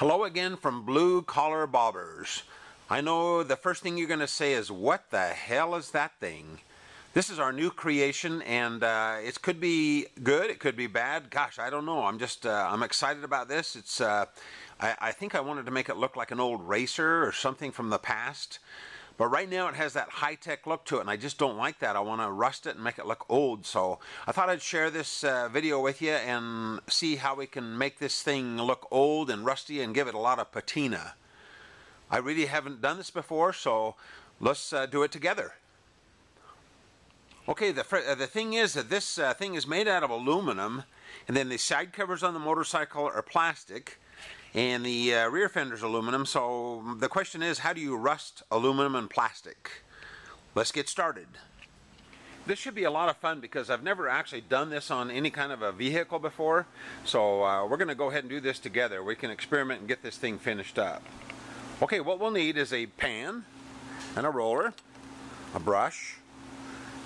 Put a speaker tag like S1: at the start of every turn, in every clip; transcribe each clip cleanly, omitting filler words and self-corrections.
S1: Hello again from Blue Collar Bobbers. I know the first thing you're going to say is, what the hell is that thing? This is our new creation, and it could be good, it could be bad. Gosh, I don't know. I'm excited about this. I think I wanted to make it look like an old racer or something from the past. But right now it has that high-tech look to it, and I just don't like that. I want to rust it and make it look old. So I thought I'd share this video with you and see how we can make this thing look old and rusty and give it a lot of patina. I really haven't done this before, so let's do it together. Okay, the thing is that this thing is made out of aluminum, and then the side covers on the motorcycle are plastic, and the rear fender's aluminum. So the question is, how do you rust aluminum and plastic? Let's get started. This should be a lot of fun because I've never actually done this on any kind of a vehicle before. So we're going to go ahead and do this together. We can experiment and get this thing finished up. Okay, what we'll need is a pan and a roller, a brush.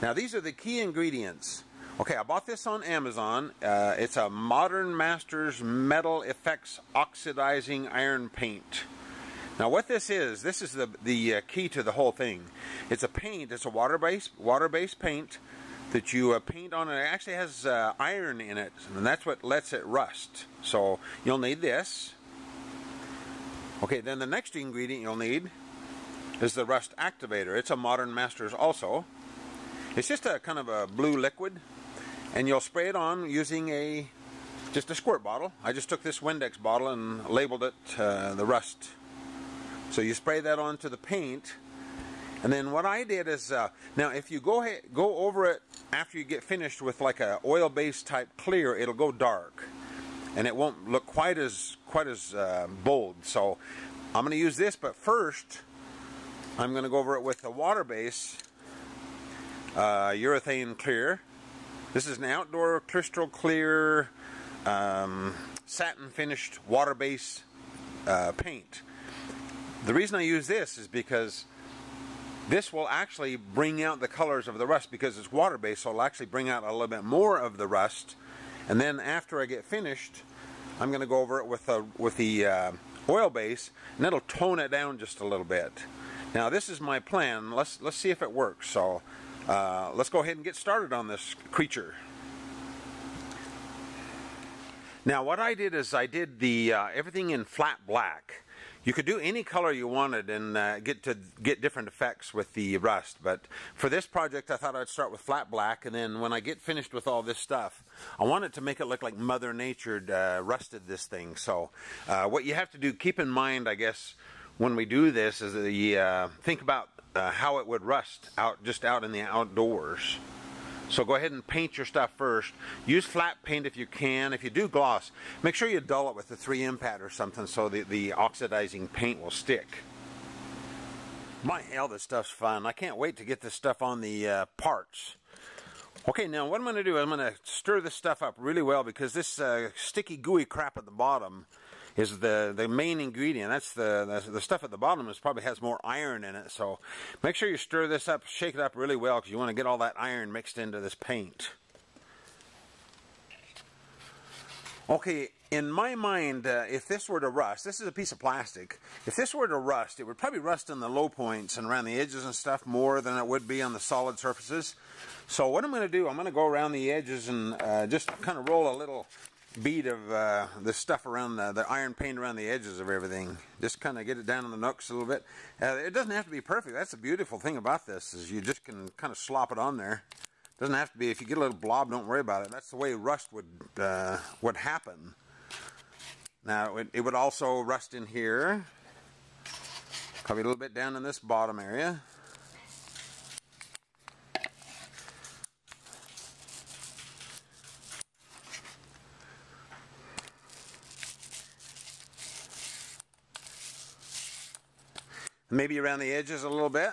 S1: Now these are the key ingredients. Okay, I bought this on Amazon. It's a Modern Masters Metal Effects Oxidizing Iron Paint. Now what this is the key to the whole thing. It's a paint, it's a water-based paint that you paint on. It actually has iron in it, and that's what lets it rust. So you'll need this. Okay, then the next ingredient you'll need is the Rust Activator. It's a Modern Masters also. It's just a kind of a blue liquid, and you'll spray it on using just a squirt bottle. I just took this Windex bottle and labeled it the Rust. So you spray that onto the paint, and then what I did is, now if you go over it after you get finished with like a oil-based type clear, it'll go dark, and it won't look quite as bold. So I'm going to use this, but first I'm going to go over it with the water-based urethane clear. This is an outdoor crystal clear satin finished water-based paint. The reason I use this is because this will actually bring out the colors of the rust, because it's water-based, so it'll actually bring out a little bit more of the rust. And then after I get finished, I'm going to go over it with the oil base, and it'll tone it down just a little bit. Now this is my plan. Let's see if it works. So let's go ahead and get started on this creature. Now what I did is I did the everything in flat black. You could do any color you wanted and get different effects with the rust, but for this project I thought I'd start with flat black, and then when I get finished with all this stuff, I want it to make it look like Mother Nature rusted this thing. So what you have to do, keep in mind, I guess, when we do this, is think about how it would rust just out in the outdoors. So go ahead and paint your stuff first. Use flat paint if you can. If you do gloss, make sure you dull it with a 3M pad or something so the oxidizing paint will stick. My hell, this stuff's fun. I can't wait to get this stuff on the parts. Okay, now what I'm going to do is I'm going to stir this stuff up really well, because this sticky gooey crap at the bottom is the main ingredient. That's the stuff at the bottom probably has more iron in it. So make sure you stir this up, shake it up really well, because you want to get all that iron mixed into this paint. Okay, in my mind, if this were to rust, this is a piece of plastic. If this were to rust, it would probably rust in the low points and around the edges and stuff more than it would be on the solid surfaces. So what I'm going to do, I'm going to go around the edges and just kind of roll a little bead of this stuff around the iron paint around the edges of everything. Just kind of get it down in the nooks a little bit. It doesn't have to be perfect. That's the beautiful thing about this, is you just can kind of slop it on there. It doesn't have to be. If you get a little blob, don't worry about it. That's the way rust would happen. Now it would also rust in here, probably a little bit down in this bottom area. Maybe around the edges a little bit.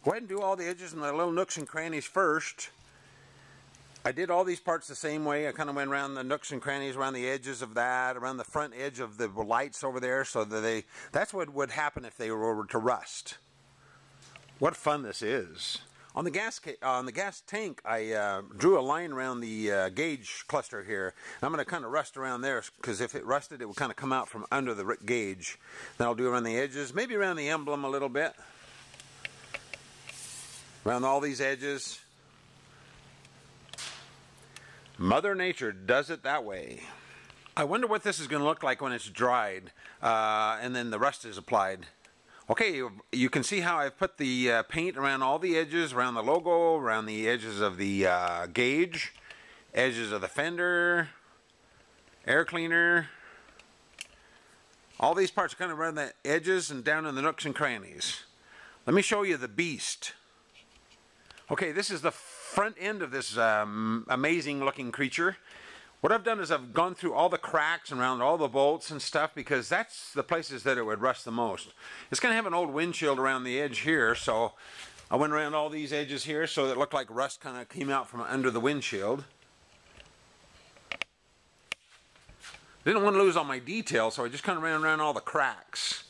S1: Go ahead and do all the edges and the little nooks and crannies first. I did all these parts the same way. I kind of went around the nooks and crannies, around the edges of that, around the front edge of the lights over there, so that that's what would happen if they were to rust. What fun this is. On the gas tank, I drew a line around the gauge cluster here. I'm going to kind of rust around there, because if it rusted, it would kind of come out from under the gauge. Then I'll do around the edges, maybe around the emblem a little bit. Around all these edges. Mother Nature does it that way. I wonder what this is going to look like when it's dried, and then the rust is applied. Okay, you can see how I've put the paint around all the edges, around the logo, around the edges of the gauge, edges of the fender, air cleaner. All these parts are kind of around the edges and down in the nooks and crannies. Let me show you the beast. Okay, this is the front end of this amazing looking creature. What I've done is I've gone through all the cracks and around all the bolts and stuff, because that's the places that it would rust the most. It's going to have an old windshield around the edge here, so I went around all these edges here so that it looked like rust kind of came out from under the windshield. Didn't want to lose all my detail, so I just kind of ran around all the cracks.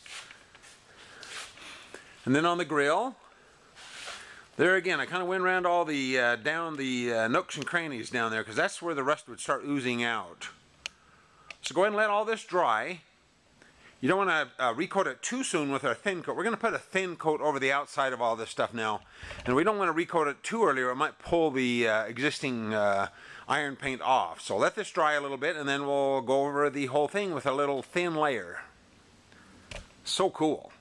S1: And then on the grill, there again, I kind of went around all the, down the nooks and crannies down there, because that's where the rust would start oozing out. So go ahead and let all this dry. You don't want to recoat it too soon with our thin coat. We're going to put a thin coat over the outside of all this stuff now. And we don't want to recoat it too early, or it might pull the existing iron paint off. So let this dry a little bit, and then we'll go over the whole thing with a little thin layer. So cool.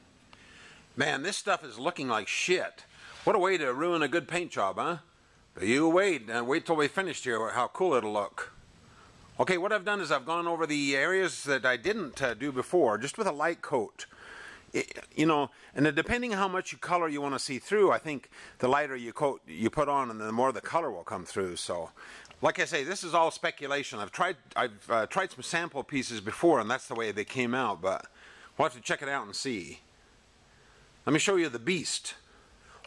S1: Man, this stuff is looking like shit. What a way to ruin a good paint job, huh? But you wait, and wait till we finished here, how cool it'll look. Okay, what I've done is I've gone over the areas that I didn't do before, just with a light coat. You know, and depending how much color you want to see through, I think the lighter you put on, and the more the color will come through. So, like I say, this is all speculation. I've tried some sample pieces before, and that's the way they came out. But we'll have to check it out and see. Let me show you the beast.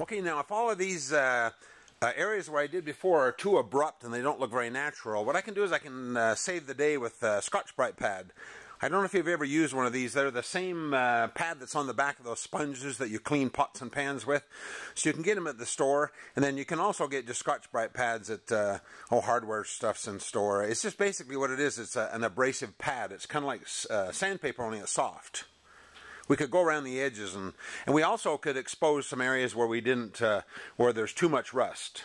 S1: Okay, now if all of these areas where I did before are too abrupt and they don't look very natural, what I can do is I can save the day with Scotch-Brite pad. I don't know if you've ever used one of these. They're the same pad that's on the back of those sponges that you clean pots and pans with. So you can get them at the store, and then you can also get just Scotch-Brite pads at hardware stuffs in store. It's just basically what it is. It's an abrasive pad. It's kind of like sandpaper, only it's soft. We could go around the edges, and we also could expose some areas where we didn't, where there's too much rust.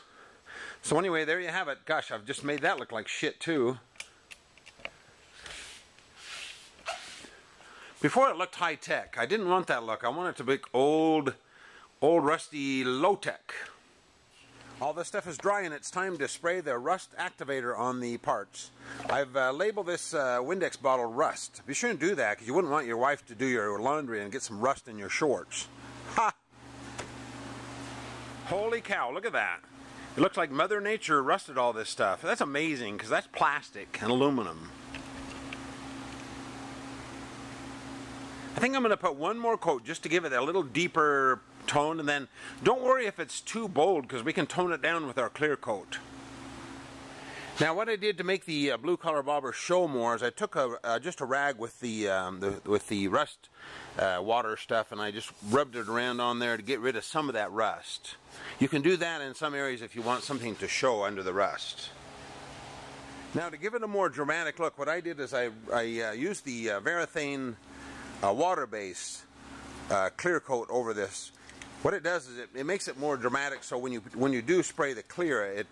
S1: So anyway, there you have it. Gosh, I've just made that look like shit too. Before it looked high-tech. I didn't want that look. I wanted it to be old, rusty, low-tech. All this stuff is dry, and it's time to spray the rust activator on the parts. I've labeled this Windex bottle rust. Be sure and do that, because you wouldn't want your wife to do your laundry and get some rust in your shorts. Ha! Holy cow, look at that. It looks like Mother Nature rusted all this stuff. That's amazing, because that's plastic and aluminum. I think I'm going to put one more coat just to give it a little deeper tone, and then don't worry if it's too bold, because we can tone it down with our clear coat. Now what I did to make the blue color bobber show more is I took just a rag with the rust water stuff, and I just rubbed it around on there to get rid of some of that rust. You can do that in some areas if you want something to show under the rust. Now to give it a more dramatic look, what I did is I used the Vera Thane water-based clear coat over this. What it does is it makes it more dramatic, so when you do spray the clear, it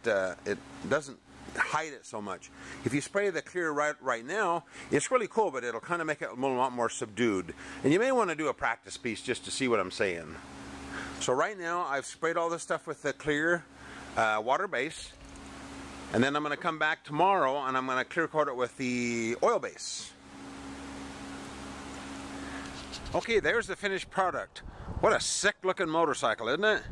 S1: doesn't hide it so much. If you spray the clear right now, it's really cool, but it'll kind of make it a lot more subdued. And you may want to do a practice piece just to see what I'm saying. So right now I've sprayed all this stuff with the clear water base, and then I'm going to come back tomorrow and I'm going to clear coat it with the oil base. Okay, there's the finished product. What a sick looking motorcycle, isn't it?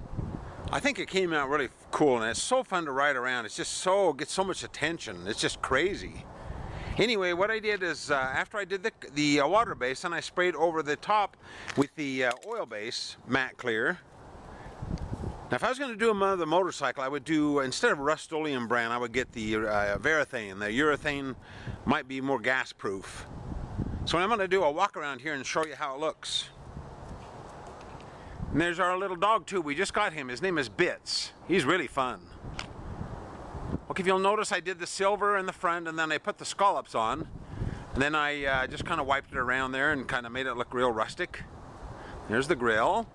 S1: I think it came out really cool, and it's so fun to ride around. It's just gets so much attention. It's just crazy. Anyway, what I did is after I did the water base, and I sprayed over the top with the oil base, matte clear. Now if I was going to do another motorcycle, I would do, instead of Rust-Oleum brand, I would get the Vera Thane. The urethane might be more gas proof. So I'm going to do a walk around here and show you how it looks. And there's our little dog too. We just got him. His name is Bits. He's really fun. Okay, if you'll notice, I did the silver in the front, and then I put the scallops on. And then I just kind of wiped it around there and kind of made it look real rustic. There's the grill.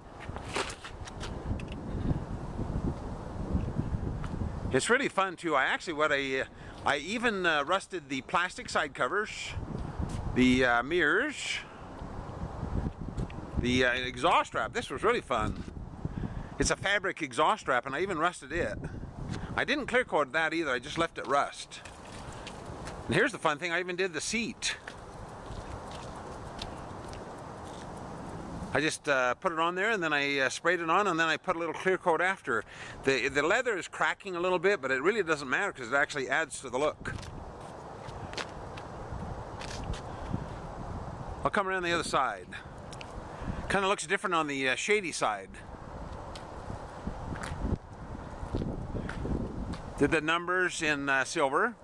S1: It's really fun too. I even rusted the plastic side covers, the mirrors, the exhaust strap. This was really fun. It's a fabric exhaust strap, and I even rusted it. I didn't clear coat that either. I just left it rust. And here's the fun thing. I even did the seat. I just put it on there, and then I sprayed it on, and then I put a little clear coat after. The leather is cracking a little bit, but it really doesn't matter because it actually adds to the look. I'll come around the other side. Kind of looks different on the shady side. Did the numbers in silver.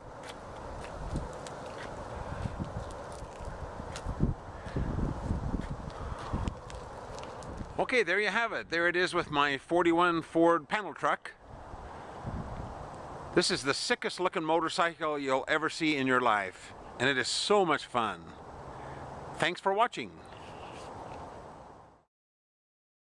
S1: Okay, there you have it. There it is with my 41 Ford panel truck. This is the sickest looking motorcycle you'll ever see in your life, and it is so much fun. Thanks for watching.